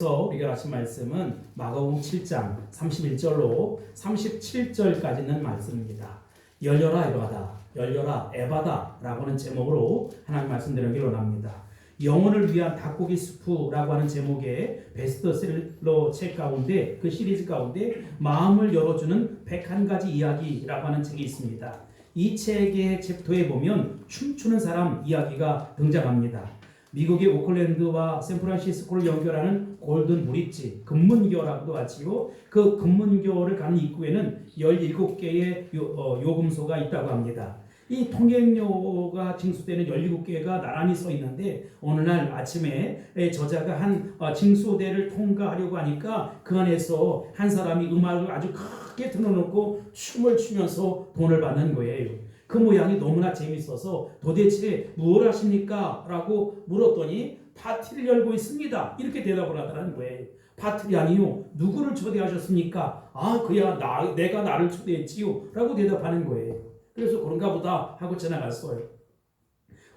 그래서 우리가 하신 말씀은 마가복음 7장 31절로 37절까지 있는 말씀입니다. 열려라 에바다, 열려라 에바다 라고 하는 제목으로 하나님 말씀드리기 원합니다. 영혼을 위한 닭고기 수프라고 하는 제목의 베스트셀러 책 가운데, 그 시리즈 가운데 마음을 열어주는 101가지 이야기라고 하는 책이 있습니다. 이 책의 챕터에 보면 춤추는 사람 이야기가 등장합니다. 미국의 오클랜드와 샌프란시스코를 연결하는 골든 브릿지, 금문교라고도 하지요. 그 금문교를 가는 입구에는 17개의 요금소가 있다고 합니다. 이 통행료가 징수되는 17개가 나란히 서 있는데, 어느 날 아침에 저자가 한 징수대를 통과하려고 하니까 그 안에서 한 사람이 음악을 아주 크게 틀어놓고 춤을 추면서 돈을 받는 거예요. 그 모양이 너무나 재밌어서 도대체 무엇을 하십니까? 라고 물었더니 파티를 열고 있습니다. 이렇게 대답을 하더라는 거예요. 파티이 아니요. 누구를 초대하셨습니까? 아, 그야 내가 나를 초대했지요. 라고 대답하는 거예요. 그래서 그런가 보다 하고 지나갔어요.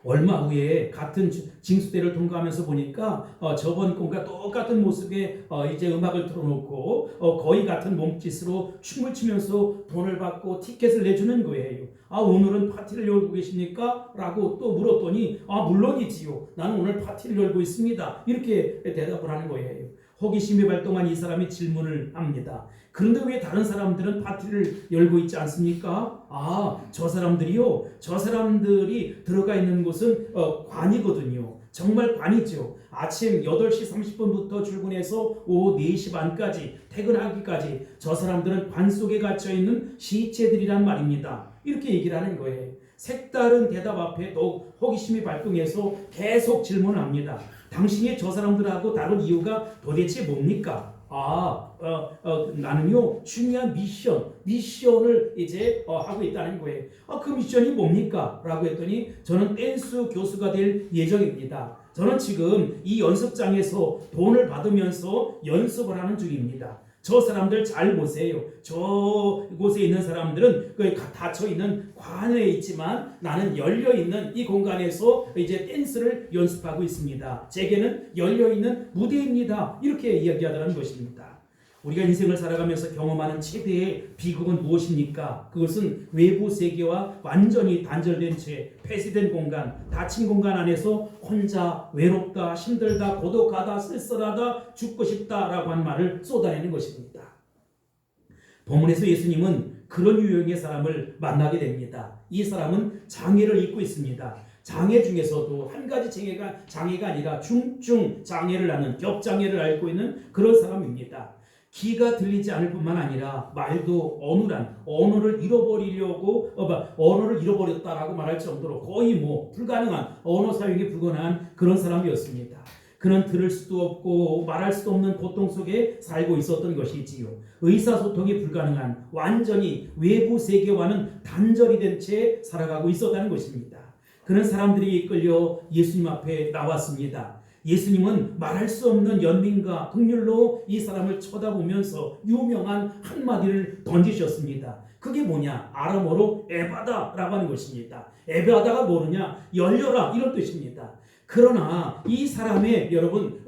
얼마 후에 같은 징수대를 통과하면서 보니까 저번 건과 똑같은 모습에 이제 음악을 틀어놓고 거의 같은 몸짓으로 춤을 추면서 돈을 받고 티켓을 내주는 거예요. 아, 오늘은 파티를 열고 계십니까? 라고 또 물었더니 아, 물론이지요. 나는 오늘 파티를 열고 있습니다. 이렇게 대답을 하는 거예요. 호기심이 발동한 이 사람이 질문을 합니다. 그런데 왜 다른 사람들은 파티를 열고 있지 않습니까? 아, 저 사람들이요. 저 사람들이 들어가 있는 곳은 관이거든요. 정말 관이죠. 아침 8시 30분부터 출근해서 오후 4시 반까지 퇴근하기까지 저 사람들은 관 속에 갇혀있는 시체들이란 말입니다. 이렇게 얘기를 하는 거예요. 색다른 대답 앞에 더욱 호기심이 발동해서 계속 질문을 합니다. 당신이 저 사람들하고 다른 이유가 도대체 뭡니까? 나는요 중요한 미션을 이제 하고 있다는 거예요. 그 미션이 뭡니까? 라고 했더니 저는 댄스 교수가 될 예정입니다. 저는 지금 이 연습장에서 돈을 받으면서 연습을 하는 중입니다. 저 사람들 잘 보세요. 저곳에 있는 사람들은 닫혀있는 관에 있지만 나는 열려있는 이 공간에서 이제 댄스를 연습하고 있습니다. 제게는 열려있는 무대입니다. 이렇게 이야기하더라는 것입니다. 우리가 인생을 살아가면서 경험하는 최대의 비극은 무엇입니까? 그것은 외부 세계와 완전히 단절된 채 폐쇄된 공간, 닫힌 공간 안에서 혼자 외롭다, 힘들다, 고독하다, 쓸쓸하다, 죽고 싶다라고 하는 말을 쏟아내는 것입니다. 본문에서 예수님은 그런 유형의 사람을 만나게 됩니다. 이 사람은 장애를 입고 있습니다. 장애 중에서도 한 가지 장애가 아니라 중증 장애를 앓는, 겹장애를 앓고 있는 그런 사람입니다. 귀가 들리지 않을 뿐만 아니라 말도 어눌한, 언어를 잃어버렸다라고 말할 정도로 거의 불가능한, 언어 사용이 불가능한 그런 사람이었습니다. 그는 들을 수도 없고 말할 수도 없는 고통 속에 살고 있었던 것이지요. 의사소통이 불가능한, 완전히 외부 세계와는 단절이 된 채 살아가고 있었다는 것입니다. 그는 사람들이 이끌려 예수님 앞에 나왔습니다. 예수님은 말할 수 없는 연민과 긍휼로 이 사람을 쳐다보면서 유명한 한마디를 던지셨습니다. 그게 뭐냐? 아람어로 에바다라고 하는 것입니다. 에바다가 뭐냐? 열려라, 이런 뜻입니다. 그러나 이 사람의 여러분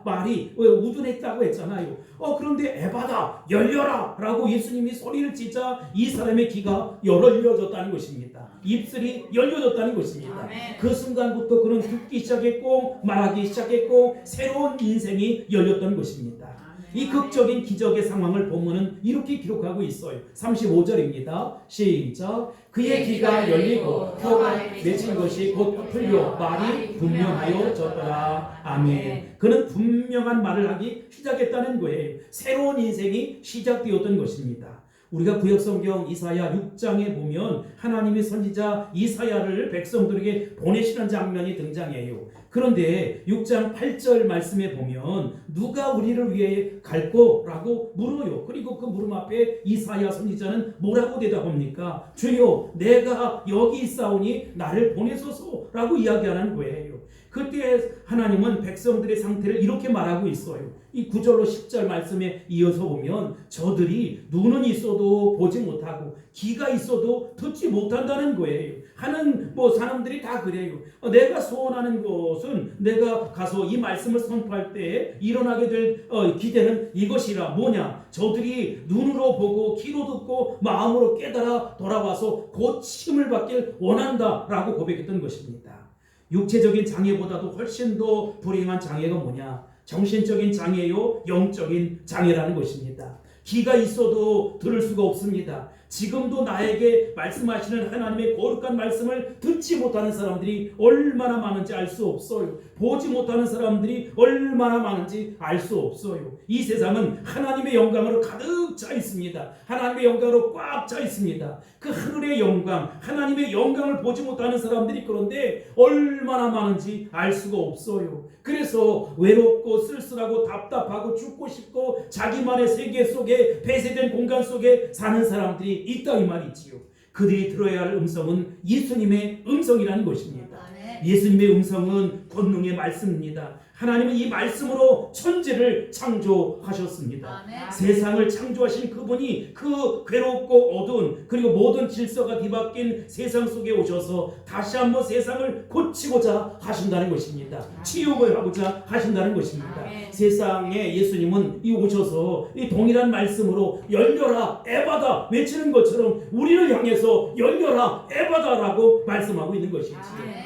말이 우둔했다고 했잖아요. 그런데 에바다, 열려라 라고 예수님이 소리를 치자 이 사람의 귀가 열려졌다는 것입니다. 입술이 열려졌다는 것입니다. 아멘. 그 순간부터 그는 듣기 시작했고 말하기 시작했고 새로운 인생이 열렸던 것입니다. 아멘. 이 극적인 기적의 상황을 본문은 이렇게 기록하고 있어요. 35절입니다. 시작. 그의 귀가 열리고 혀가 맺힌 것이 곧 풀려 말이 분명하여졌더라. 아멘. 그는 분명한 말을 하기 시작했다는 거예요. 새로운 인생이 시작되었던 것입니다. 우리가 구약성경 이사야 6장에 보면 하나님의 선지자 이사야를 백성들에게 보내시는 장면이 등장해요. 그런데 6장 8절 말씀에 보면 누가 우리를 위해 갈 거라고 물어요. 그리고 그 물음 앞에 이사야 선지자는 뭐라고 대답합니까? 주여, 내가 여기 있사오니 나를 보내소서라고 이야기하는 거예요. 그때 하나님은 백성들의 상태를 이렇게 말하고 있어요. 이 9절로 10절 말씀에 이어서 보면 저들이 눈은 있어도 보지 못하고 귀가 있어도 듣지 못한다는 거예요. 하는 뭐 사람들이 다 그래요. 내가 소원하는 것은 내가 가서 이 말씀을 선포할 때 일어나게 될 기대는 이것이라. 뭐냐? 저들이 눈으로 보고 귀로 듣고 마음으로 깨달아 돌아와서 고침을 받길 원한다라고 고백했던 것입니다. 육체적인 장애보다도 훨씬 더 불행한 장애가 뭐냐? 정신적인 장애요, 영적인 장애라는 것입니다. 귀가 있어도 들을 수가 없습니다. 지금도 나에게 말씀하시는 하나님의 거룩한 말씀을 듣지 못하는 사람들이 얼마나 많은지 알 수 없어요. 보지 못하는 사람들이 얼마나 많은지 알 수 없어요. 이 세상은 하나님의 영광으로 가득 차 있습니다. 하나님의 영광으로 꽉 차 있습니다. 그 하늘의 영광, 하나님의 영광을 보지 못하는 사람들이 그런데 얼마나 많은지 알 수가 없어요. 그래서 외롭고 쓸쓸하고 답답하고 죽고 싶고 자기만의 세계 속에 폐쇄된 공간 속에 사는 사람들이 있다 이 말이지요. 그들이 들어야 할 음성은 예수님의 음성이라는 것입니다. 예수님의 음성은 권능의 말씀입니다. 하나님은 이 말씀으로 천지를 창조하셨습니다. 세상을 창조하신 그분이 그 괴롭고 어두운 그리고 모든 질서가 뒤바뀐 세상 속에 오셔서 다시 한번 세상을 고치고자 하신다는 것입니다. 치유하고자 하신다는 것입니다. 세상에 예수님은 이 오셔서 이 동일한 말씀으로 열려라 에바다 외치는 것처럼 우리를 향해서 열려라 에바다라고 말씀하고 있는 것이지요.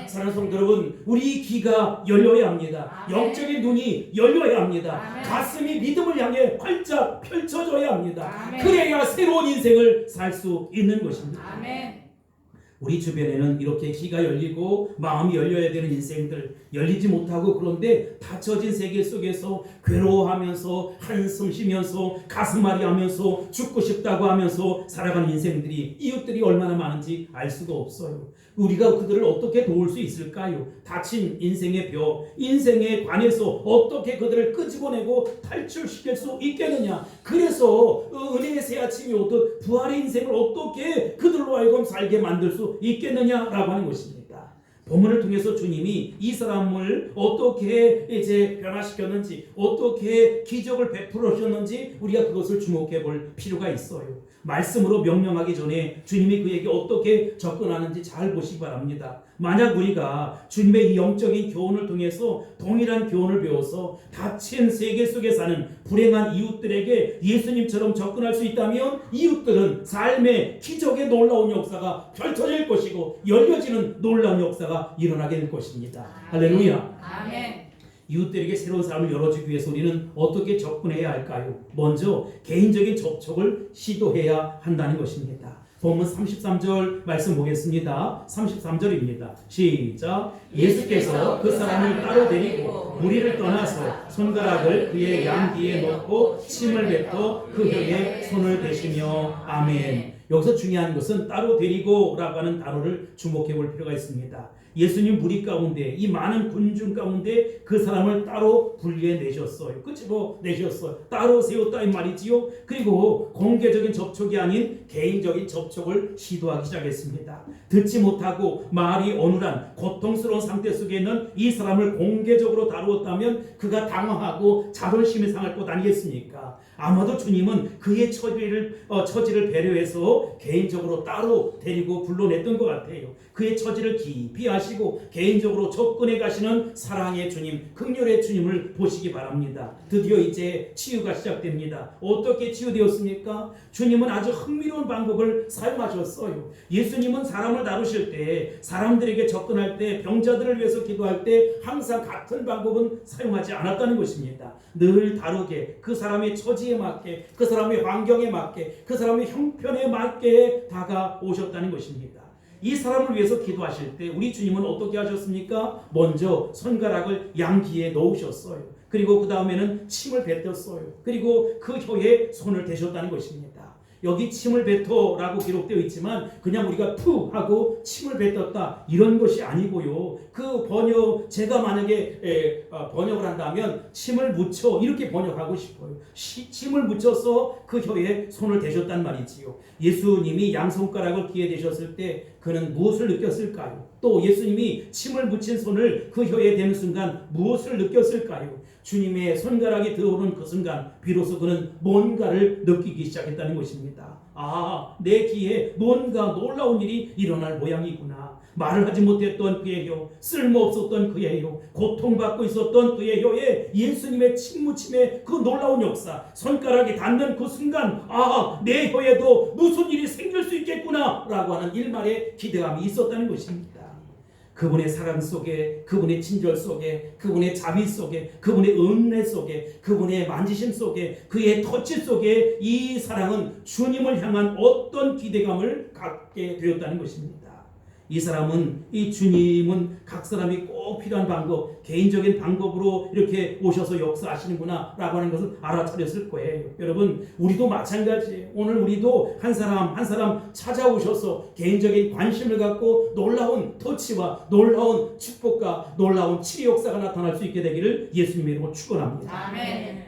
사랑하는 성도 여러분, 우리 귀가 열려야 합니다. 영적인 눈이 열려야 합니다. 가슴이 믿음을 향해 활짝 펼쳐져야 합니다. 그래야 새로운 인생을 살 수 있는 것입니다. 우리 주변에는 이렇게 귀가 열리고 마음이 열려야 되는 인생들, 열리지 못하고 그런데 닫혀진 세계 속에서 괴로워하면서 한숨 쉬면서 가슴앓이 하면서 죽고 싶다고 하면서 살아가는 인생들이, 이웃들이 얼마나 많은지 알 수가 없어요. 우리가 그들을 어떻게 도울 수 있을까요? 닫힌 인생의 벽, 인생에 관해서 어떻게 그들을 끄집어내고 탈출시킬 수 있겠느냐. 그래서 은혜의 새 아침이 오듯 부활의 인생을 어떻게 그들로 하여금 살게 만들 수 있겠느냐라고 하는 것입니다. 본문을 통해서 주님이 이 사람을 어떻게 이제 변화시켰는지, 어떻게 기적을 베풀어 주셨는지 우리가 그것을 주목해 볼 필요가 있어요. 말씀으로 명령하기 전에 주님이 그에게 어떻게 접근하는지 잘 보시기 바랍니다. 만약 우리가 주님의 이 영적인 교훈을 통해서 동일한 교훈을 배워서 닫힌 세계 속에 사는 불행한 이웃들에게 예수님처럼 접근할 수 있다면 이웃들은 삶의 기적의 놀라운 역사가 펼쳐질 것이고 열려지는 놀라운 역사가 일어나게 될 것입니다. 할렐루야. 아멘. 이웃들에게 새로운 삶을 열어주기 위해서 우리는 어떻게 접근해야 할까요? 먼저 개인적인 접촉을 시도해야 한다는 것입니다. 본문 33절 말씀 보겠습니다. 33절입니다. 시작. 예수께서 그 사람을 따로 데리고 무리를 떠나서 손가락을 그의 양귀에 넣고 침을 뱉어 그 혀에 손을 대시며 아멘. 여기서 중요한 것은 따로 데리고 라고 하는 단어를 주목해 볼 필요가 있습니다. 예수님 무리 가운데, 이 많은 군중 가운데 그 사람을 따로 분리해 내셨어요. 끄집어 내셨어요. 따로 세웠다 이 말이지요. 그리고 공개적인 접촉이 아닌 개인적인 접촉을 시도하기 시작했습니다. 듣지 못하고 말이 어눌한 고통스러운 상태 속에 있는 이 사람을 공개적으로 다루었다면 그가 당황하고 자존심이 상할 것 아니겠습니까? 아마도 주님은 그의 처지를 배려해서 개인적으로 따로 데리고 불러냈던 것 같아요. 그의 처지를 깊이 아시고 개인적으로 접근해 가시는 사랑의 주님, 긍휼의 주님을 보시기 바랍니다. 드디어 이제 치유가 시작됩니다. 어떻게 치유되었습니까? 주님은 아주 흥미로운 방법을 사용하셨어요. 예수님은 사람을 다루실 때, 사람들에게 접근할 때, 병자들을 위해서 기도할 때 항상 같은 방법은 사용하지 않았다는 것입니다. 늘 다르게 그 사람의 처지에 맞게, 그 사람의 환경에 맞게, 그 사람의 형편에 맞게 다가오셨다는 것입니다. 이 사람을 위해서 기도하실 때 우리 주님은 어떻게 하셨습니까? 먼저 손가락을 양귀에 넣으셨어요. 그리고 그 다음에는 침을 뱉었어요. 그리고 그 혀에 손을 대셨다는 것입니다. 여기 침을 뱉어라고 기록되어 있지만 그냥 우리가 푸 하고 침을 뱉었다 이런 것이 아니고요. 그 번역, 제가 만약에 번역을 한다면 침을 묻혀 이렇게 번역하고 싶어요. 침을 묻혀서 그 혀에 손을 대셨단 말이지요. 예수님이 양손가락을 귀에 대셨을 때 그는 무엇을 느꼈을까요? 또 예수님이 침을 묻힌 손을 그 혀에 대는 순간 무엇을 느꼈을까요? 주님의 손가락이 들어오는 그 순간 비로소 그는 뭔가를 느끼기 시작했다는 것입니다. 아, 내 귀에 뭔가 놀라운 일이 일어날 모양이구나. 말을 하지 못했던 그의 혀, 쓸모없었던 그의 혀, 고통받고 있었던 그의 혀에 예수님의 침무침의 그 놀라운 역사, 손가락이 닿는 그 순간, 아, 내 혀에도 무슨 일이 생길 수 있겠구나 라고 하는 일말의 기대감이 있었다는 것입니다. 그분의 사랑 속에, 그분의 친절 속에, 그분의 자비 속에, 그분의 은혜 속에, 그분의 만지심 속에, 그의 터치 속에 이 사랑은 주님을 향한 어떤 기대감을 갖게 되었다는 것입니다. 이 사람은, 이 주님은 각 사람이 꼭 필요한 방법, 개인적인 방법으로 이렇게 오셔서 역사하시는구나 라고 하는 것을 알아차렸을 거예요. 여러분, 우리도 마찬가지예요. 오늘 우리도 한 사람 한 사람 찾아오셔서 개인적인 관심을 갖고 놀라운 터치와 놀라운 축복과 놀라운 치유 역사가 나타날 수 있게 되기를 예수님의 이름으로 축원합니다. 아멘.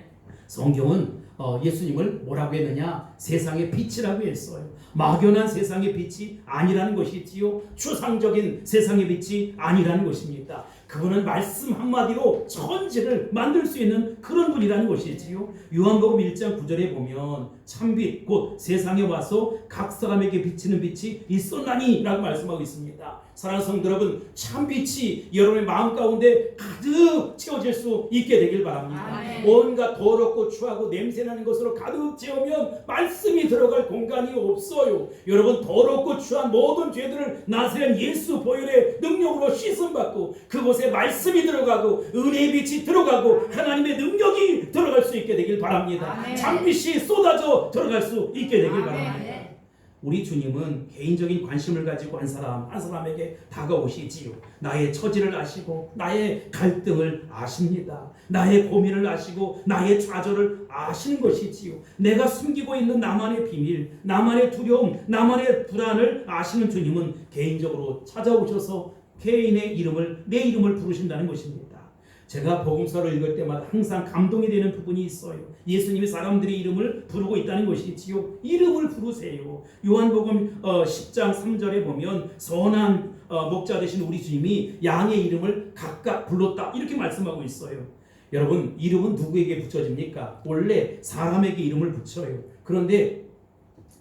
성경은 예수님을 뭐라고 했느냐? 세상의 빛이라고 했어요. 막연한 세상의 빛이 아니라는 것이지요. 추상적인 세상의 빛이 아니라는 것입니다. 그분은 말씀 한마디로 천지를 만들 수 있는 그런 분이라는 것이지요. 요한복음 1장 9절에 보면 참빛 곧 세상에 와서 각 사람에게 비치는 빛이 있었나니 라고 말씀하고 있습니다. 사랑하는 성도 여러분, 참빛이 여러분의 마음 가운데 가득 채워질 수 있게 되길 바랍니다. 아멘. 온갖 더럽고 추하고 냄새나는 것으로 가득 채우면 말씀이 들어갈 공간이 없어요. 여러분, 더럽고 추한 모든 죄들을 나사렛 예수 보혈의 능력으로 씻음받고 그곳에 말씀이 들어가고 은혜의 빛이 들어가고 하나님의 능력이 들어갈 수 있게 되길 바랍니다. 아멘. 참빛이 쏟아져 들어갈 수 있게 되길 아멘. 바랍니다. 우리 주님은 개인적인 관심을 가지고 한 사람 한 사람에게 다가오시지요. 나의 처지를 아시고 나의 갈등을 아십니다. 나의 고민을 아시고 나의 좌절을 아시는 것이지요. 내가 숨기고 있는 나만의 비밀, 나만의 두려움, 나만의 불안을 아시는 주님은 개인적으로 찾아오셔서 개인의 이름을, 내 이름을 부르신다는 것입니다. 제가 복음서를 읽을 때마다 항상 감동이 되는 부분이 있어요. 예수님이 사람들의 이름을 부르고 있다는 것이지요. 이름을 부르세요. 요한복음 10장 3절에 보면 선한 목자 되신 우리 주님이 양의 이름을 각각 불렀다 이렇게 말씀하고 있어요. 여러분, 이름은 누구에게 붙여집니까? 원래 사람에게 이름을 붙여요. 그런데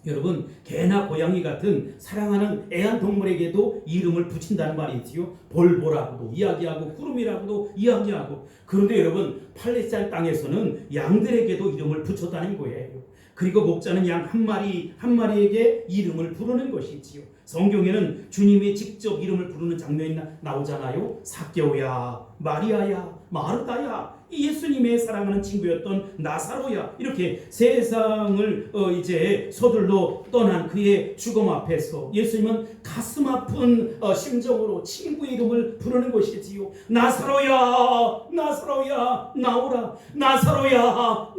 여러분, 개나 고양이 같은 사랑하는 애완동물에게도 이름을 붙인다는 말이지요. 볼보라고도 이야기하고 구름이라고도 이야기하고. 그런데 여러분, 팔레스타인 땅에서는 양들에게도 이름을 붙였다는 거예요. 그리고 목자는 양 한 마리 한 마리에게 이름을 부르는 것이지요. 성경에는 주님이 직접 이름을 부르는 장면이 나오잖아요. 삭개오야, 마리아야, 마르다야, 예수님의 사랑하는 친구였던 나사로야, 이렇게 세상을 이제 서둘러 떠난 그의 죽음 앞에서 예수님은 가슴 아픈 심정으로 친구의 이름을 부르는 것이지요. 나사로야, 나사로야, 나오라. 나사로야,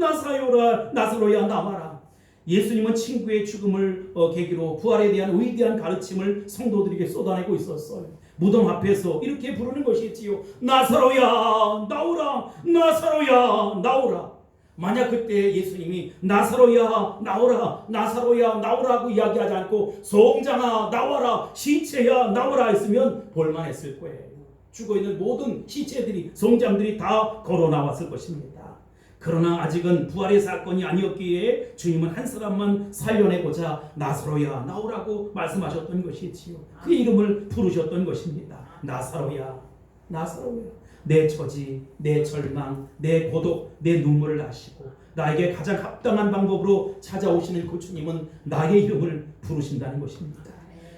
나사로야, 나와라. 예수님은 친구의 죽음을 계기로 부활에 대한 위대한 가르침을 성도들에게 쏟아내고 있었어요. 무덤 앞에서 이렇게 부르는 것이지요. 나사로야, 나오라. 나사로야, 나오라. 만약 그때 예수님이 나사로야, 나오라. 나사로야, 나오라고 이야기하지 않고 송장아, 나와라. 시체야, 나오라 했으면 볼만했을 거예요. 죽어있는 모든 시체들이, 송장들이 다 걸어 나왔을 것입니다. 그러나 아직은 부활의 사건이 아니었기에 주님은 한 사람만 살려내고자 나사로야, 나오라고 말씀하셨던 것이지요. 그 이름을 부르셨던 것입니다. 나사로야, 나사로야. 내 처지, 내 절망, 내 고독, 내 눈물을 아시고 나에게 가장 합당한 방법으로 찾아오시는 그 주님은 나의 이름을 부르신다는 것입니다.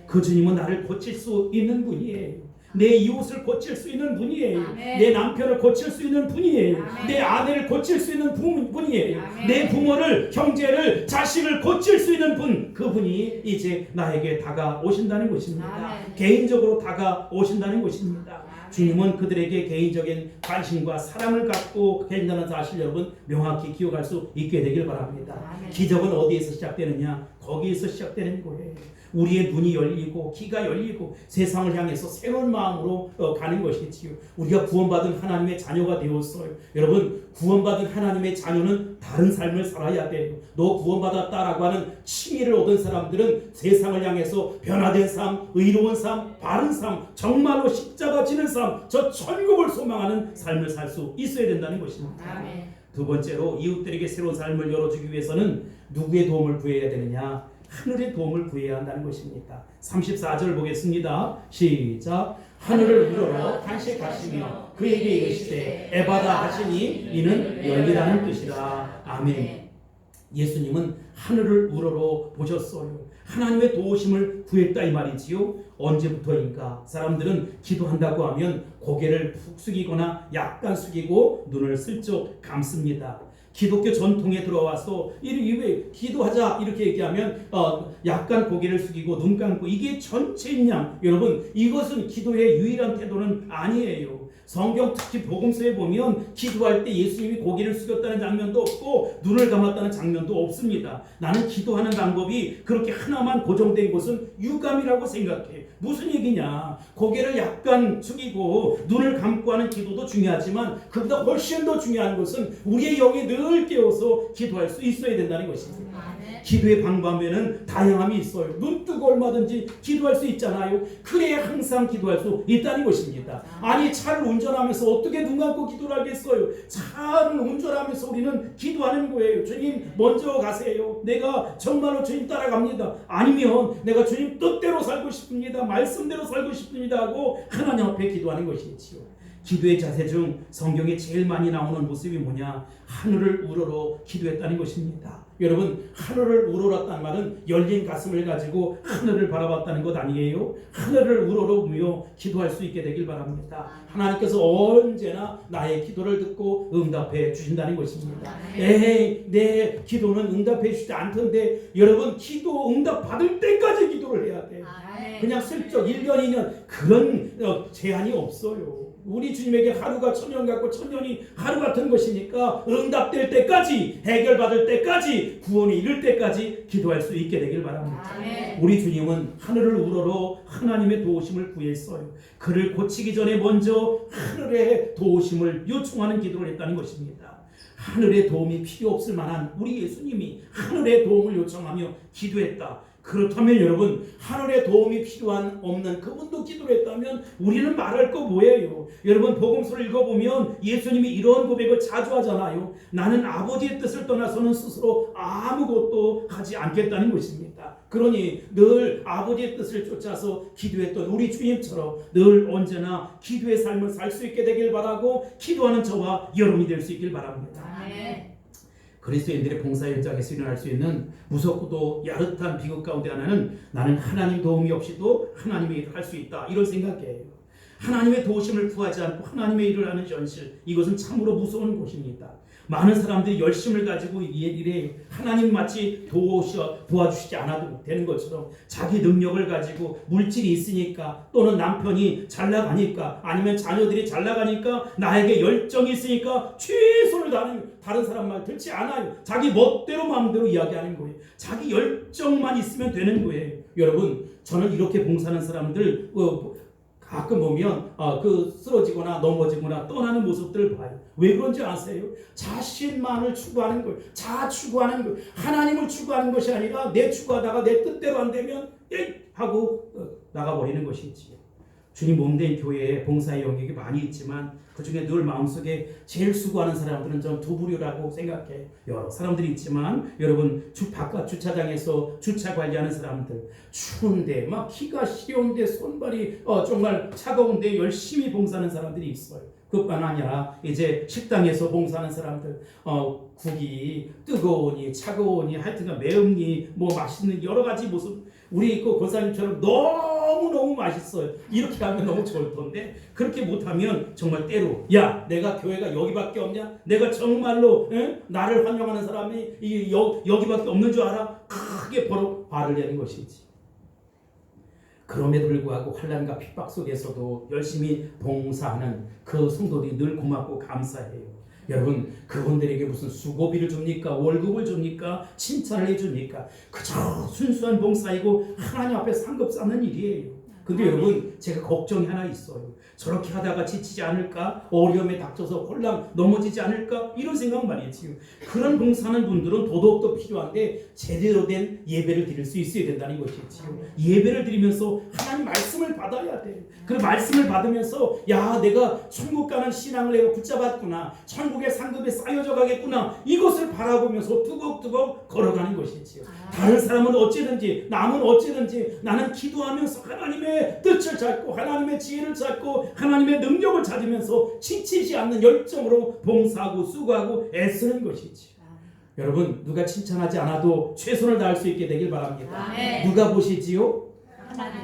그 주님은 나를 고칠 수 있는 분이에요. 내 이웃을 고칠 수 있는 분이에요. 아멘. 내 남편을 고칠 수 있는 분이에요. 아멘. 내 아내를 고칠 수 있는 분이에요. 아멘. 내 부모를, 형제를, 자식을 고칠 수 있는 분, 그분이 이제 나에게 다가오신다는 것입니다. 아멘. 개인적으로 다가오신다는 것입니다. 아멘. 주님은 그들에게 개인적인 관심과 사랑을 갖고 계신다는 사실 여러분 명확히 기억할 수 있게 되길 바랍니다. 아멘. 기적은 어디에서 시작되느냐? 거기에서 시작되는 거예요. 우리의 눈이 열리고 귀가 열리고 세상을 향해서 새로운 마음으로 가는 것이지요. 우리가 구원받은 하나님의 자녀가 되었어요. 여러분, 구원받은 하나님의 자녀는 다른 삶을 살아야 돼요. 너 구원받았다라고 하는 칭의를 얻은 사람들은 세상을 향해서 변화된 삶, 의로운 삶, 바른 삶, 정말로 십자가 지는 삶, 저 천국을 소망하는 삶을 살 수 있어야 된다는 것입니다. 아멘. 두 번째로 이웃들에게 새로운 삶을 열어주기 위해서는 누구의 도움을 구해야 되느냐? 하늘의 도움을 구해야 한다는 것입니다. 34절 보겠습니다. 시작. 하늘을 우러러 탄식하시며 그에게 이르시되 에바다 하시니 이는 열리라는 뜻이라. 아멘. 예수님은 하늘을 우러러 보셨어요. 하나님의 도우심을 구했다 이 말이지요. 언제부터인가 사람들은 기도한다고 하면 고개를 푹 숙이거나 약간 숙이고 눈을 슬쩍 감습니다. 기독교 전통에 들어와서 왜 기도하자 이렇게 얘기하면 약간 고개를 숙이고 눈 감고 이게 전체냐? 여러분, 이것은 기도의 유일한 태도는 아니에요. 성경 특히 복음서에 보면 기도할 때 예수님이 고개를 숙였다는 장면도 없고 눈을 감았다는 장면도 없습니다. 나는 기도하는 방법이 그렇게 하나만 고정된 것은 유감이라고 생각해. 무슨 얘기냐? 고개를 약간 숙이고 눈을 감고 하는 기도도 중요하지만 그보다 훨씬 더 중요한 것은 우리의 영이 늘 깨어서 기도할 수 있어야 된다는 것입니다. 기도의 방법에는 다양함이 있어요. 눈 뜨고 얼마든지 기도할 수 있잖아요. 그래야 항상 기도할 수 있다는 것입니다. 아니, 차를 운전하면서 어떻게 눈 감고 기도를 하겠어요? 차를 운전하면서 우리는 기도하는 거예요. 주님 먼저 가세요. 내가 정말로 주님 따라갑니다. 아니면 내가 주님 뜻대로 살고 싶습니다. 말씀대로 살고 싶습니다 하고 하나님 앞에 기도하는 것이지요. 기도의 자세 중 성경에 제일 많이 나오는 모습이 뭐냐? 하늘을 우러러 기도했다는 것입니다. 여러분, 하늘을 우러렀다는 말은 열린 가슴을 가지고 하늘을 바라봤다는 것 아니에요? 하늘을 우러러보며 기도할 수 있게 되길 바랍니다. 하나님께서 언제나 나의 기도를 듣고 응답해 주신다는 것입니다. 에이, 내 기도는 응답해 주지 않던데 여러분, 기도 응답 받을 때까지 기도를 해야 돼요. 그냥 슬쩍 1년 2년 그런 제한이 없어요. 우리 주님에게 하루가 천년 같고 천년이 하루 같은 것이니까 응답될 때까지, 해결받을 때까지, 구원이 이를 때까지 기도할 수 있게 되길 바랍니다. 우리 주님은 하늘을 우러러 하나님의 도우심을 구했어요. 그를 고치기 전에 먼저 하늘의 도우심을 요청하는 기도를 했다는 것입니다. 하늘의 도움이 필요 없을 만한 우리 예수님이 하늘의 도움을 요청하며 기도했다. 그렇다면 여러분, 하늘의 도움이 필요한 없는 그분도 기도를 했다면 우리는 말할 거 뭐예요? 여러분, 복음서를 읽어보면 예수님이 이런 고백을 자주 하잖아요. 나는 아버지의 뜻을 떠나서는 스스로 아무것도 하지 않겠다는 것입니다. 그러니 늘 아버지의 뜻을 쫓아서 기도했던 우리 주님처럼 늘 언제나 기도의 삶을 살 수 있게 되길 바라고 기도하는 저와 여러분이 될 수 있길 바랍니다. 그리스도인들의 봉사 현장에서 일어날 수 있는 무섭고도 야릇한 비극 가운데 하나는 나는 하나님 도움이 없이도 하나님의 일을 할 수 있다, 이런 생각이에요. 하나님의 도우심을 구하지 않고 하나님의 일을 하는 현실, 이것은 참으로 무서운 곳입니다. 많은 사람들이 열심을 가지고 일에 하나님 마치 도와주시지 않아도 되는 것처럼 자기 능력을 가지고 물질이 있으니까, 또는 남편이 잘 나가니까, 아니면 자녀들이 잘 나가니까, 나에게 열정이 있으니까 최선을 다하는, 다른 사람 말 듣지 않아요. 자기 멋대로 마음대로 이야기하는 거예요. 자기 열정만 있으면 되는 거예요. 여러분, 저는 이렇게 봉사하는 사람들 가끔 보면 쓰러지거나 넘어지거나 떠나는 모습들을 봐요. 왜 그런지 아세요? 자신만을 추구하는 거예요. 추구하는 거예요. 하나님을 추구하는 것이 아니라 내 추구하다가 내 뜻대로 안 되면 하고 나가버리는 것이지요. 주님 몸된 교회에 봉사의 영역이 많이 있지만 그 중에 늘 마음속에 제일 수고하는 사람들은 저는 두 부류라고 생각해요. 여러 사람들이 있지만 여러분, 바깥 주차장에서 주차 관리하는 사람들, 추운데 막 키가 시려운데 손발이 정말 차가운데 열심히 봉사하는 사람들이 있어요. 그뿐만 아니라 이제 식당에서 봉사하는 사람들, 국이 뜨거우니 차가우니 하여튼간 매운니 뭐 맛있는 여러 가지 모습, 우리 그 권사님처럼 너무너무 맛있어요. 이렇게 하면 너무 좋을 텐데 그렇게 못하면 정말 때로, 야, 내가 교회가 여기밖에 없냐? 내가 정말로 나를 환영하는 사람이 여기밖에 없는 줄 알아? 크게 발을 내는 것이지. 그럼에도 불구하고 환난과 핍박 속에서도 열심히 봉사하는 그 성도들이 늘 고맙고 감사해요. 여러분, 그분들에게 무슨 수고비를 줍니까? 월급을 줍니까? 칭찬을 해줍니까? 그저 순수한 봉사이고 하나님 앞에 상급 쌓는 일이에요. 근데 여러분, 제가 걱정이 하나 있어요. 저렇게 하다가 지치지 않을까? 어려움에 닥쳐서 홀랑 넘어지지 않을까? 이런 생각 말이지요. 그런 봉사하는 분들은 더더욱더 필요한데 제대로 된 예배를 드릴 수 있어야 된다는 것이지요. 예배를 드리면서 하나님 말씀을 받아야 돼. 그 말씀을 받으면서 야, 내가 천국 가는 신앙을 내가 붙잡았구나. 천국의 상급에 쌓여져 가겠구나. 이것을 바라보면서 투벅투벅 걸어가는 것이지요. 다른 사람은 어찌든지, 남은 어찌든지 나는 기도하면서 하나님의 뜻을 찾고 하나님의 지혜를 찾고 하나님의 능력을 찾으면서 지치지 않는 열정으로 봉사하고 수고하고 애쓰는 것이지. 여러분, 누가 칭찬하지 않아도 최선을 다할 수 있게 되길 바랍니다. 누가 보시지요?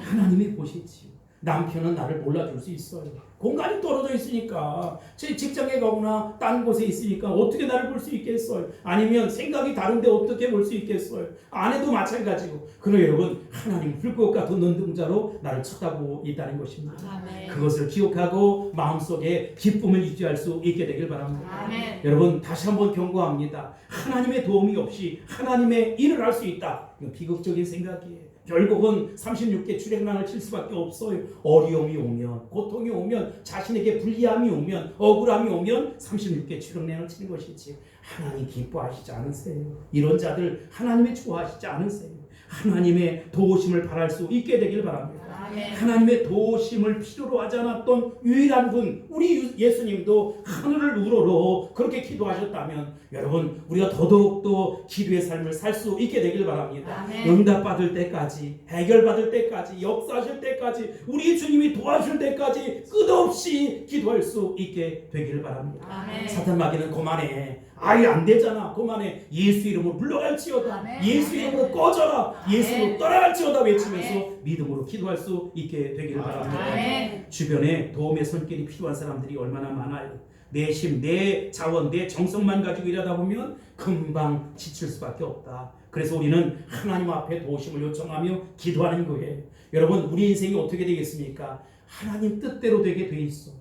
하나님이 보시지요. 남편은 나를 몰라줄 수 있어요. 공간이 떨어져 있으니까, 제 직장에 가거나 딴 곳에 있으니까 어떻게 나를 볼 수 있겠어요? 아니면 생각이 다른데 어떻게 볼 수 있겠어요? 아내도 마찬가지고. 그러나 여러분, 하나님 불꽃 같은 눈동자로 나를 쳐다보고 있다는 것입니다. 그것을 기억하고 마음속에 기쁨을 유지할 수 있게 되길 바랍니다. 여러분, 다시 한번 경고합니다. 하나님의 도움이 없이 하나님의 일을 할 수 있다. 이건 비극적인 생각이에요. 결국은 36개 출애굽을 칠 수밖에 없어요. 어려움이 오면, 고통이 오면, 자신에게 불리함이 오면, 억울함이 오면 36개 출애굽을 치는 것이지. 하나님 기뻐하시지 않으세요? 이런 자들 하나님이 좋아하시지 않으세요? 하나님의 도우심을 바랄 수 있게 되길 바랍니다. 하나님의 도우심을 필요로 하지 않았던 유일한 분, 우리 예수님도 하늘을 우러러 그렇게 기도하셨다면 여러분, 우리가 더더욱더 기도의 삶을 살 수 있게 되길 바랍니다. 응답받을 때까지, 해결받을 때까지, 역사하실 때까지, 우리 주님이 도와줄 때까지 끝없이 기도할 수 있게 되기를 바랍니다. 사탄 마귀는 그만해, 아예 안 되잖아, 그만해, 예수 이름으로 물러갈지어다, 예수 이름으로 꺼져라, 예수 이름으로 떠나갈지어다 외치면서 믿음으로 기도할 수 있게 되기를 바랍니다. 주변에 도움의 손길이 필요한 사람들이 얼마나 많아요. 내 힘, 내 자원, 내 정성만 가지고 일하다 보면 금방 지칠 수밖에 없다. 그래서 우리는 하나님 앞에 도우심을 요청하며 기도하는 거예요. 여러분, 우리 인생이 어떻게 되겠습니까? 하나님 뜻대로 되게 돼 있어.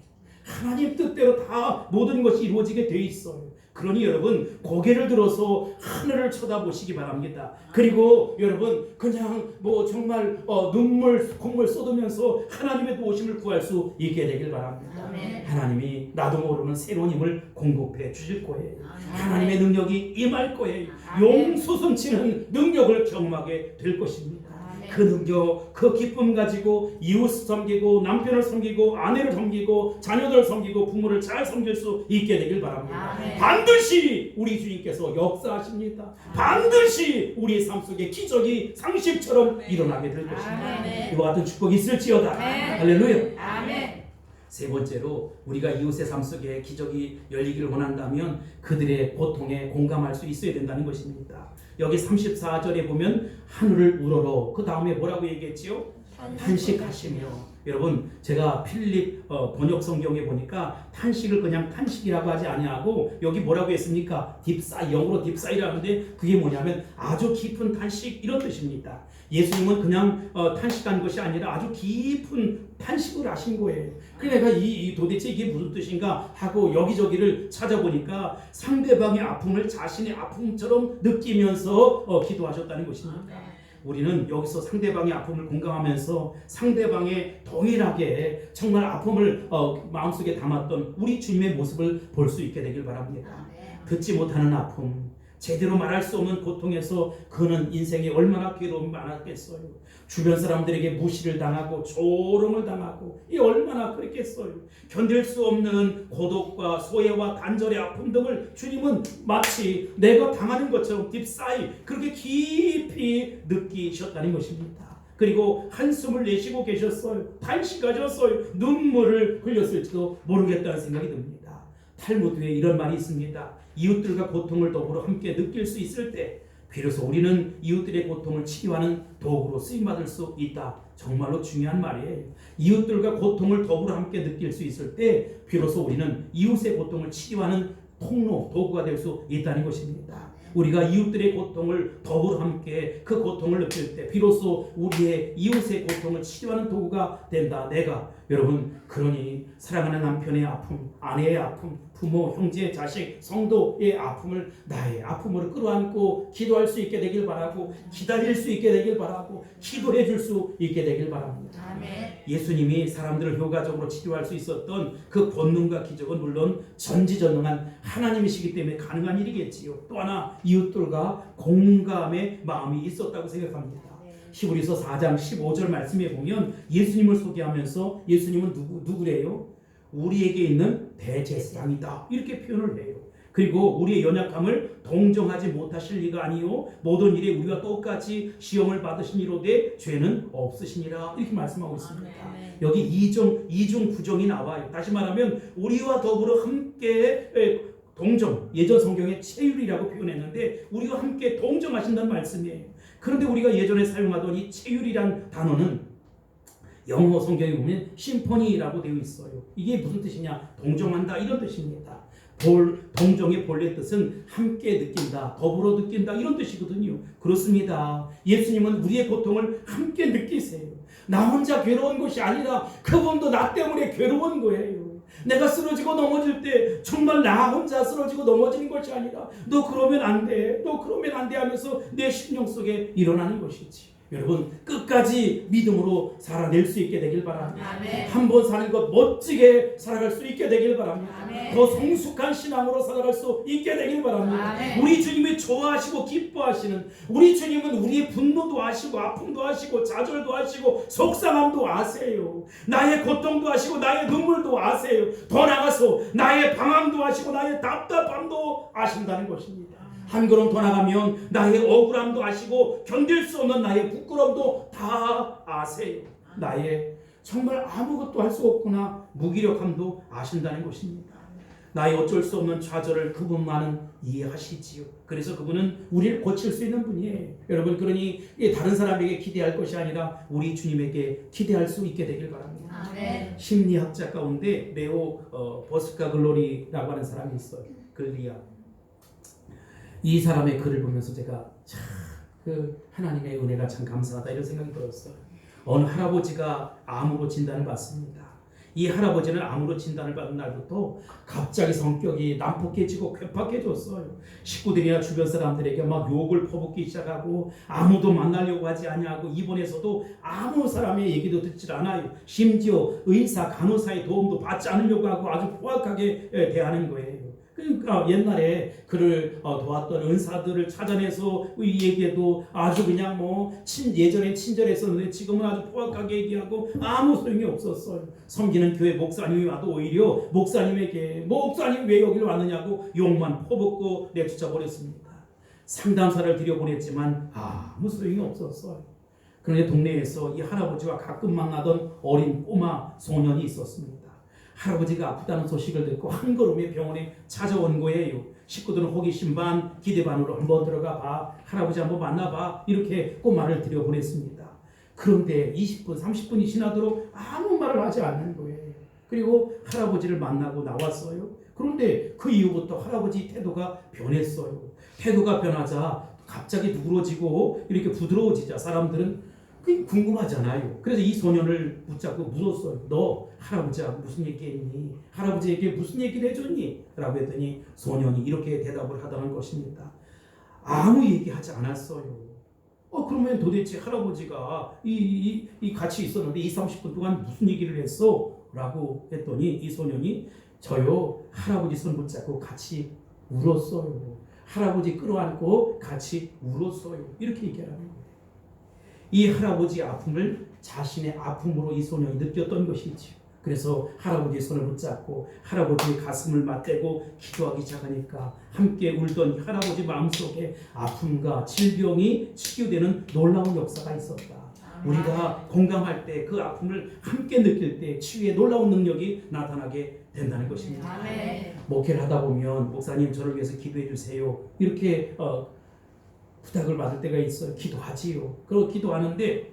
하나님 뜻대로 다 모든 것이 이루어지게 돼 있어요. 그러니 여러분, 고개를 들어서 하늘을 쳐다보시기 바랍니다. 그리고 여러분, 그냥 정말 눈물 콧물 쏟으면서 하나님의 도우심을 구할 수 있게 되길 바랍니다. 하나님이 나도 모르는 새로운 힘을 공급해 주실 거예요. 하나님의 능력이 임할 거예요. 용솟음치는 능력을 경험하게 될 것입니다. 그 능력, 그 기쁨 가지고 이웃을 섬기고 남편을 섬기고 아내를 섬기고 자녀들을 섬기고 부모를 잘 섬길 수 있게 되길 바랍니다. 반드시 우리 주님께서 역사하십니다. 반드시 우리 삶 속에 기적이 상식처럼 일어나게 될 것입니다. 이와 같은 축복이 있을지어다. 할렐루야. 세 번째로, 우리가 이웃의 삶 속에 기적이 열리기를 원한다면 그들의 고통에 공감할 수 있어야 된다는 것입니다. 여기 34절에 보면 하늘을 우러러, 그 다음에 뭐라고 얘기했지요? 탄식하시며. 여러분, 제가 필립 번역 성경에 보니까 탄식을 그냥 탄식이라고 하지 아니하고 여기 뭐라고 했습니까? 딥사이, 영어로 딥사이라는데 그게 뭐냐면 아주 깊은 탄식, 이런 뜻입니다. 예수님은 그냥 탄식한 것이 아니라 아주 깊은 탄식을 하신 거예요. 그러니까 도대체 이게 무슨 뜻인가 하고 여기저기를 찾아보니까 상대방의 아픔을 자신의 아픔처럼 느끼면서 기도하셨다는 것입니다. 우리는 여기서 상대방의 아픔을 공감하면서 상대방의 동일하게 정말 아픔을 마음속에 담았던 우리 주님의 모습을 볼 수 있게 되길 바랍니다. 듣지 못하는 아픔, 제대로 말할 수 없는 고통에서 그는 인생에 얼마나 괴로움이 많았겠어요. 주변 사람들에게 무시를 당하고 조롱을 당하고 이 얼마나 그랬겠어요. 견딜 수 없는 고독과 소외와 단절의 아픔 등을 주님은 마치 내가 당하는 것처럼 딥사이 그렇게 깊이 느끼셨다는 것입니다. 그리고 한숨을 내쉬고 계셨어요. 탄식하셨어요. 눈물을 흘렸을지도 모르겠다는 생각이 듭니다. 탈무드에 이런 말이 있습니다. 이웃들과 고통을 더불어 함께 느낄 수 있을 때 비로소 우리는 이웃들의 고통을 치료하는 도구로 쓰임받을 수 있다. 정말로 중요한 말이에요. 이웃들과 고통을 더불어 함께 느낄 수 있을 때 비로소 우리는 이웃의 고통을 치료하는 통로, 도구가 될 수 있다는 것입니다. 우리가 이웃들의 고통을 더불어 함께 그 고통을 느낄 때 비로소 우리의 이웃의 고통을 치료하는 도구가 된다. 내가 여러분, 그러니 사랑하는 남편의 아픔, 아내의 아픔, 부모, 형제, 자식, 성도의 아픔을 나의 아픔으로 끌어안고 기도할 수 있게 되길 바라고, 기다릴 수 있게 되길 바라고, 기도해 줄 수 있게 되길 바랍니다. 아멘. 예수님이 사람들을 효과적으로 치료할 수 있었던 그 본능과 기적은 물론 전지전능한 하나님이시기 때문에 가능한 일이겠지요. 또 하나 이웃들과 공감의 마음이 있었다고 생각합니다. 히브리서 4장 15절 말씀에 보면 예수님을 소개하면서 예수님은 누구래요? 우리에게 있는 대제사장이다, 이렇게 표현을 해요. 그리고 우리의 연약함을 동정하지 못하실 리가 아니요 모든 일에 우리와 똑같이 시험을 받으시니로되 죄는 없으시니라, 이렇게 말씀하고 있습니다. 여기 이중 구정이 나와요. 다시 말하면 우리와 더불어 함께 동정, 예전 성경에 체휼이라고 표현했는데 우리와 함께 동정하신다는 말씀이에요. 그런데 우리가 예전에 사용하던 이 체휼이란 단어는 영어 성경에 보면 심포니라고 되어 있어요. 이게 무슨 뜻이냐? 동정한다, 이런 뜻입니다. 동정의 본래 뜻은 함께 느낀다, 더불어 느낀다, 이런 뜻이거든요. 그렇습니다. 예수님은 우리의 고통을 함께 느끼세요. 나 혼자 괴로운 것이 아니라 그분도 나 때문에 괴로운 거예요. 내가 쓰러지고 넘어질 때 정말 나 혼자 쓰러지고 넘어지는 것이 아니라 너 그러면 안 돼, 너 그러면 안 돼 하면서 내 심령 속에 일어나는 것이지. 여러분, 끝까지 믿음으로 살아낼 수 있게 되길 바랍니다. 한 번 사는 것 멋지게 살아갈 수 있게 되길 바랍니다. 아멘. 더 성숙한 신앙으로 살아갈 수 있게 되길 바랍니다. 아멘. 우리 주님이 좋아하시고 기뻐하시는, 우리 주님은 우리의 분노도 아시고 아픔도 아시고 좌절도 아시고 속상함도 아세요. 나의 고통도 아시고 나의 눈물도 아세요. 더 나아가서 나의 방황도 아시고 나의 답답함도 아신다는 것입니다. 한 걸음 더 나가면 나의 억울함도 아시고 견딜 수 없는 나의 부끄러움도 다 아세요. 나의 정말 아무것도 할 수 없구나 무기력함도 아신다는 것입니다. 나의 어쩔 수 없는 좌절을 그분만은 이해하시지요. 그래서 그분은 우리를 고칠 수 있는 분이에요. 여러분, 그러니 다른 사람에게 기대할 것이 아니라 우리 주님에게 기대할 수 있게 되길 바랍니다. 아멘. 심리학자 가운데 레오 버스카글로리라고 하는 사람이 있어요. 글리아. 이 사람의 글을 보면서 제가 참 그 하나님의 은혜가 참 감사하다, 이런 생각이 들었어요. 어느 할아버지가 암으로 진단을 받습니다. 이 할아버지는 암으로 진단을 받은 날부터 갑자기 성격이 난폭해지고 괴팍해졌어요. 식구들이나 주변 사람들에게 막 욕을 퍼붓기 시작하고 아무도 만나려고 하지 아니하고 입원해서도 아무 사람의 얘기도 듣질 않아요. 심지어 의사, 간호사의 도움도 받지 않으려고 하고 아주 포악하게 대하는 거예요. 그러니까 옛날에 그를 도왔던 은사들을 찾아내서 얘기해도 아주 그냥 예전에 친절했었는데 지금은 아주 포악하게 얘기하고 아무 소용이 없었어요. 섬기는 교회 목사님이 와도 오히려 목사님에게 목사님 왜 여기를 왔느냐고 욕만 퍼붓고 내쫓아 버렸습니다. 상담사를 들여보냈지만 아무 소용이 없었어요. 그런데 동네에서 이 할아버지와 가끔 만나던 어린 꼬마 소년이 있었습니다. 할아버지가 아프다는 소식을 듣고 한 걸음에 병원에 찾아온 거예요. 식구들은 호기심 반 기대 반으로 한번 들어가 봐, 할아버지 한번 만나봐, 이렇게 꼬마를 들여보냈습니다. 그런데 20분 30분이 지나도록 아무 말을 하지 않는 거예요. 그리고 할아버지를 만나고 나왔어요. 그런데 그 이후부터 할아버지 태도가 변했어요. 태도가 변하자 갑자기 누그러지고 이렇게 부드러워지자 사람들은 궁금하잖아요. 그래서 이 소년을 붙잡고 물었어요. 너 할아버지하고 무슨 얘기했니? 할아버지에게 무슨 얘기를 해줬니? 라고 했더니 소년이 이렇게 대답을 하다는 것입니다. 아무 얘기하지 않았어요. 그러면 도대체 할아버지가 같이 있었는데 20-30분 동안 무슨 얘기를 했어? 라고 했더니 이 소년이 저요, 할아버지 손 붙잡고 같이 울었어요. 할아버지 끌어안고 같이 울었어요. 이렇게 얘기하는 거예요. 이 할아버지의 아픔을 자신의 아픔으로 이 소년이 느꼈던 것이지요. 그래서 할아버지의 손을 붙잡고 할아버지의 가슴을 맞대고 기도하기 시작하니까 함께 울던 이 할아버지 마음속에 아픔과 질병이 치유되는 놀라운 역사가 있었다. 우리가 공감할 때 그 아픔을 함께 느낄 때 치유의 놀라운 능력이 나타나게 된다는 것입니다. 목회를 하다 보면 목사님 저를 위해서 기도해 주세요, 이렇게 부탁을 받을 때가 있어요. 기도하지요. 그리고 기도하는데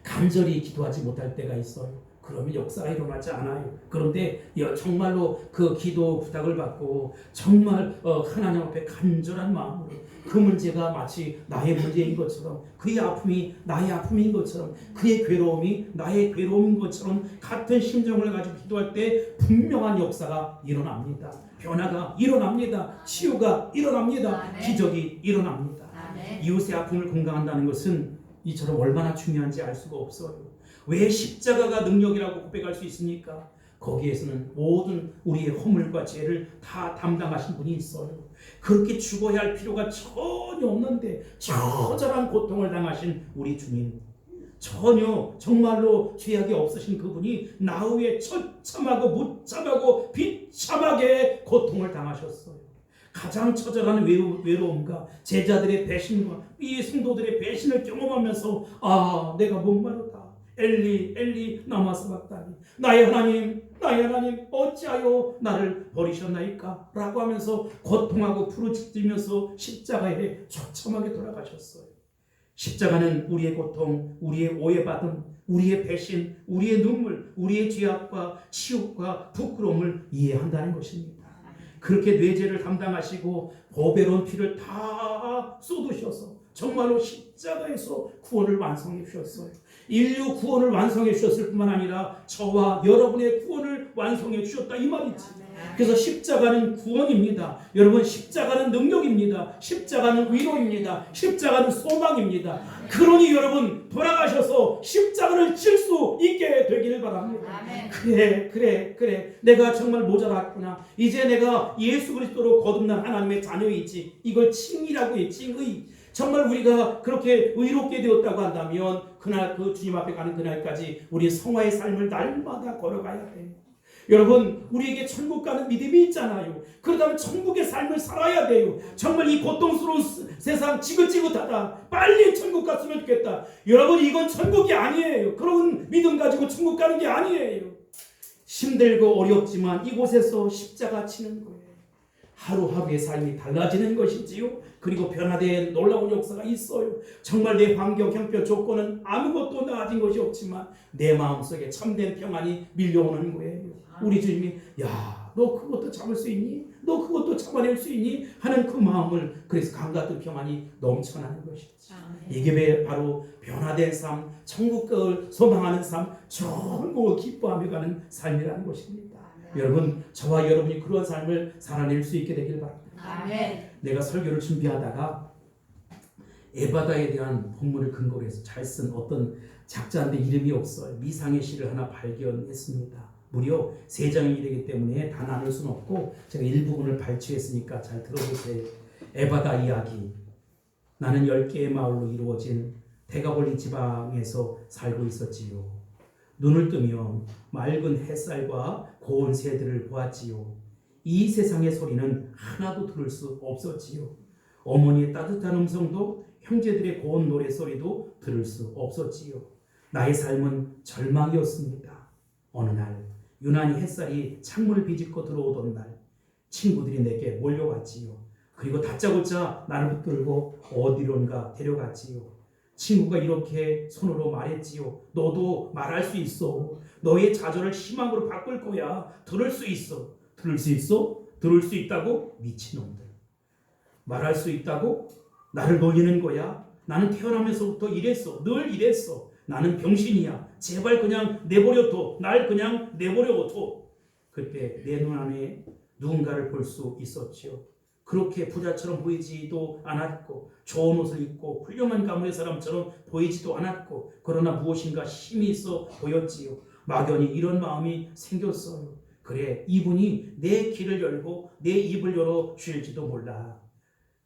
간절히 기도하지 못할 때가 있어요. 그러면 역사가 일어나지 않아요. 그런데 정말로 그 기도 부탁을 받고 정말 하나님 앞에 간절한 마음으로 그 그 문제가 마치 나의 문제인 것처럼, 그의 아픔이 나의 아픔인 것처럼, 그의 괴로움이 나의 괴로움인 것처럼 같은 심정을 가지고 기도할 때 분명한 역사가 일어납니다. 변화가 일어납니다. 치유가 일어납니다. 기적이 일어납니다. 이웃의 아픔을 공감한다는 것은 이처럼 얼마나 중요한지 알 수가 없어요. 왜 십자가가 능력이라고 고백할 수 있습니까? 거기에서는 모든 우리의 허물과 죄를 다 담당하신 분이 있어요. 그렇게 죽어야 할 필요가 전혀 없는데 처절한 고통을 당하신 우리 주님, 전혀 정말로 죄악이 없으신 그분이 나 위에 처참하고 무참하고 비참하게 고통을 당하셨어요. 가장 처절한 외로움과 제자들의 배신과 이 성도들의 배신을 경험하면서 아, 내가 목마르다. 엘리 엘리 라마 사박다니, 나의 하나님 나의 하나님 어찌하여 나를 버리셨나이까 라고 하면서 고통하고 부르짖으면서 십자가에 처참하게 돌아가셨어요. 십자가는 우리의 고통, 우리의 오해받음, 우리의 배신, 우리의 눈물, 우리의 죄악과 치욕과 부끄러움을 이해한다는 것입니다. 그렇게 뇌죄를 담당하시고 보배로운 피를 다 쏟으셔서 정말로 십자가에서 구원을 완성해 주셨어요. 인류 구원을 완성해 주셨을 뿐만 아니라 저와 여러분의 구원을 완성해 주셨다 이 말이지. 그래서 십자가는 구원입니다. 여러분, 십자가는 능력입니다. 십자가는 위로입니다. 십자가는 소망입니다. 그러니 여러분, 돌아가셔서 십자가를 질 수 있게 되기를 바랍니다. 그래 내가 정말 모자랐구나. 이제 내가 예수 그리스도로 거듭난 하나님의 자녀이지. 이걸 칭의라고 해. 칭의. 정말 우리가 그렇게 의롭게 되었다고 한다면 그날 그 주님 앞에 가는 그날까지 우리 성화의 삶을 날마다 걸어가야 돼요. 여러분, 우리에게 천국 가는 믿음이 있잖아요. 그렇다면 천국의 삶을 살아야 돼요. 정말 이 고통스러운 세상 지긋지긋하다. 빨리 천국 갔으면 좋겠다. 여러분, 이건 천국이 아니에요. 그런 믿음 가지고 천국 가는 게 아니에요. 힘들고 어렵지만 이곳에서 십자가 치는 거예요. 하루하루의 삶이 달라지는 것이지요. 그리고 변화된 놀라운 역사가 있어요. 정말 내 환경, 형편, 조건은 아무것도 나아진 것이 없지만 내 마음속에 참된 평안이 밀려오는 거예요. 우리 주님이 야, 너 그것도 참을 수 있니? 너 그것도 참아낼 수 있니? 하는 그 마음을, 그래서 강같은 평안이 넘쳐나는 것이지. 이게 바로 변화된 삶, 천국을 소망하는 삶, 전부 기뻐하며 가는 삶이라는 것입니다. 여러분, 저와 여러분이 그런 삶을 살아낼 수 있게 되길 바랍니다. 아멘. 내가 설교를 준비하다가 에바다에 대한 본문을 근거로 해서 잘 쓴 어떤 작자인데 이름이 없어요. 미상의 시를 하나 발견했습니다. 무려 3장이 되기 때문에 다 나눌 수는 없고 제가 일부분을 발췌했으니까 잘 들어보세요. 에바다 이야기. 나는 10개의 마을로 이루어진 대가볼리 지방에서 살고 있었지요. 눈을 뜨면 맑은 햇살과 고운 새들을 보았지요. 이 세상의 소리는 하나도 들을 수 없었지요. 어머니의 따뜻한 음성도 형제들의 고운 노래소리도 들을 수 없었지요. 나의 삶은 절망이었습니다. 어느 날 유난히 햇살이 창문을 비집고 들어오던 날 친구들이 내게 몰려왔지요. 그리고 다짜고짜 나를 붙들고 어디론가 데려갔지요. 친구가 이렇게 손으로 말했지요. 너도 말할 수 있어. 너의 좌절을 희망으로 바꿀 거야. 들을 수 있어. 들을 수 있어? 들을 수 있다고? 미친놈들. 말할 수 있다고? 나를 놀리는 거야? 나는 태어나면서부터 이랬어. 늘 이랬어. 나는 병신이야. 제발 그냥 내버려둬. 날 그냥 내버려둬. 그때 내 눈 안에 누군가를 볼 수 있었지요. 그렇게 부자처럼 보이지도 않았고 좋은 옷을 입고 훌륭한 가문의 사람처럼 보이지도 않았고 그러나 무엇인가 힘이 있어 보였지요. 막연히 이런 마음이 생겼어요. 그래, 이분이 내 길을 열고 내 입을 열어 주실지도 몰라.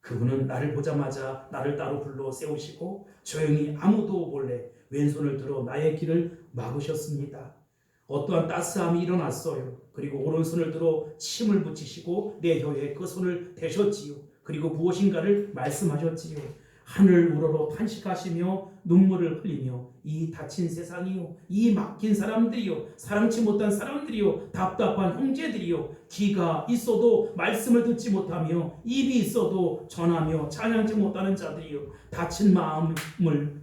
그분은 나를 보자마자 나를 따로 불러 세우시고 조용히 아무도 몰래 왼손을 들어 나의 길을 막으셨습니다. 어떠한 따스함이 일어났어요. 그리고 오른손을 들어 침을 붙이시고 내 혀에 그 손을 대셨지요. 그리고 무엇인가를 말씀하셨지요. 하늘 우러러 탄식하시며 눈물을 흘리며 이 닫힌 세상이요, 이 막힌 사람들이요, 사랑치 못한 사람들이요, 답답한 형제들이요, 귀가 있어도 말씀을 듣지 못하며 입이 있어도 전하며 찬양치 못하는 자들이요, 닫힌 마음을,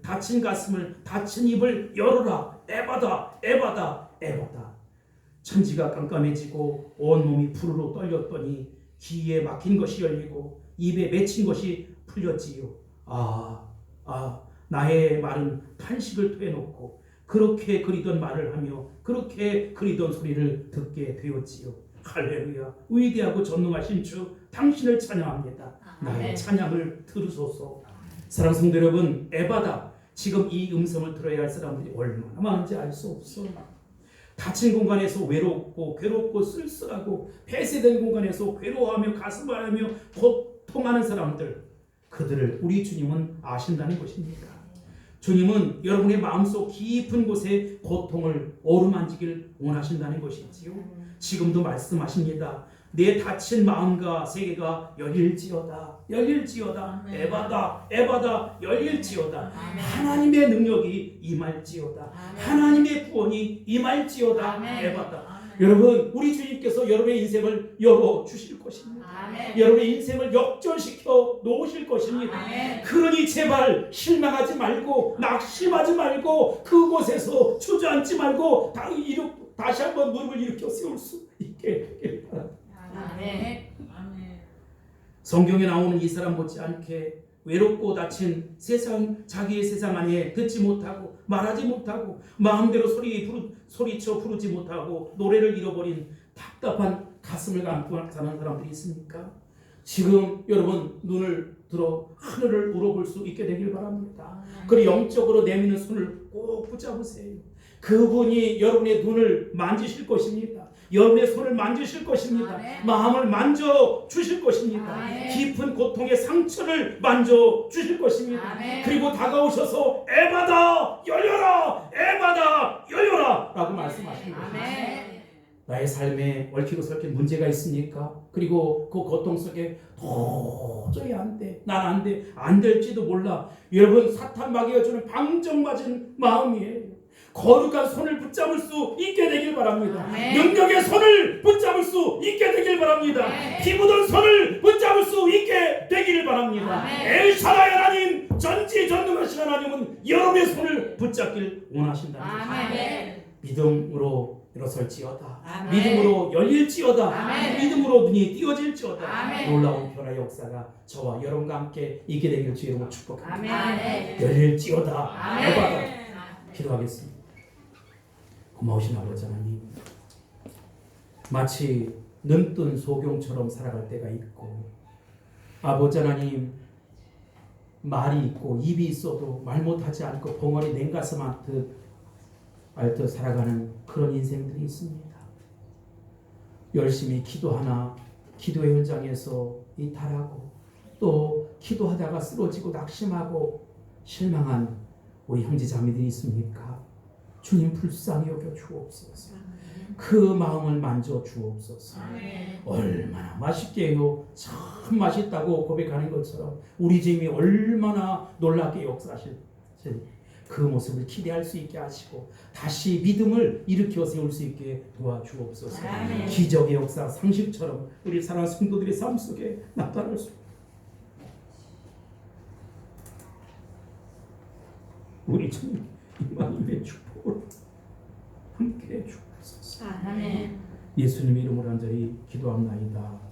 닫힌 가슴을, 닫힌 입을 열어라. 에바다, 에바다, 에바다. 천지가 깜깜해지고 온몸이 부르르 떨렸더니 귀에 막힌 것이 열리고 입에 맺힌 것이 풀렸지요. 나의 말은 탄식을 토해놓고 그렇게 그리던 말을 하며 그렇게 그리던 소리를 듣게 되었지요. 할렐루야. 위대하고 전능하신 주 당신을 찬양합니다. 나의 찬양을 들으소서. 사랑하는 성도 여러분, 에바다. 지금 이 음성을 들어야 할 사람들이 얼마나 많은지 알 수 없어. 닫힌 공간에서 외롭고 괴롭고 쓸쓸하고 폐쇄된 공간에서 괴로워하며 가슴 앓으며 고통하는 사람들, 그들을 우리 주님은 아신다는 것입니다. 주님은 여러분의 마음속 깊은 곳에 고통을 어루만지길 원하신다는 것이지요. 지금도 말씀하십니다. 내 닫힌 마음과 세계가 열릴지어다. 열릴지어다. 에바다. 에바다. 열릴지어다. 하나님의 능력이 임할지어다. 하나님의 구원이 임할지어다. 에바다. 여러분, 우리 주님께서 여러분의 인생을 열어주실 것입니다. 여러분의 인생을 역전시켜 놓으실 것입니다. 그러니 제발 실망하지 말고 낙심하지 말고 그곳에서 주저앉지 말고 다시 한번 무릎을 일으켜 세울 수 있게 되길 바랍니다. 성경에 나오는 이 사람 못지않게 외롭고 닫힌 세상, 자기의 세상 안에 듣지 못하고 말하지 못하고 마음대로 소리쳐 부르지 못하고 노래를 잃어버린 답답한 가슴을 감고 사는 사람들이 있습니까? 지금 여러분 눈을 들어 하늘을 우러볼 수 있게 되길 바랍니다. 그리고 영적으로 내미는 손을 꼭 붙잡으세요. 그분이 여러분의 눈을 만지실 것입니다. 여러분의 손을 만지실 것입니다. 마음을 만져주실 것입니다. 깊은 고통의 상처를 만져주실 것입니다. 그리고 다가오셔서 에바다 열려라, 에바다 열려라 라고 말씀하십니다. 나의 삶에 얽히고 설킨 문제가 있습니까? 그리고 그 고통 속에 도저히 안 돼, 난 안 돼, 안 될지도 몰라. 여러분, 사탄 마귀가 주는 방정맞은 마음이에요. 거룩한 손을 붙잡을 수 있게 되길 바랍니다. 능력의 손을 붙잡을 수 있게 되길 바랍니다. 피부던 손을 붙잡을 수 있게 되기를 바랍니다. 엘샤다이 하나님, 전지전능하신 하나님은 여러분의 손을 붙잡길 원하신다는 믿음으로 일어설지어다. 믿음으로 열릴지어다. 믿음으로 눈이 띄어질지어다. 놀라운 변화의 역사가 저와 여러분과 함께 있게 되기를 주의 이름으로 축복합니다. 열릴지어다. 에바다. 기도하겠습니다. 고마우신 아버지 하나님, 마치 눈뜬 소경처럼 살아갈 때가 있고, 아버지 하나님, 말이 있고 입이 있어도 말 못하지 않고 벙어리 냉가슴 앓듯 살아가는 그런 인생들이 있습니다. 열심히 기도하나 기도의 현장에서 이탈하고 또 기도하다가 쓰러지고 낙심하고 실망한 우리 형제자매들이 있습니까? 주님 불쌍히 여겨 주옵소서. 그 마음을 만져 주옵소서. 얼마나 맛있게요, 참 맛있다고 고백하는 것처럼 우리 주님이 얼마나 놀랍게 역사하실 그 모습을 기대할 수 있게 하시고 다시 믿음을 일으켜 세울 수 있게 도와주옵소서. 기적의 역사 상식처럼 우리 사랑하는 성도들의 삶 속에 나타날 수 있게 우리 주님 이만희의 축복을 함께해 주옵소서. 예수님의 이름으로 간절히 기도합나이다.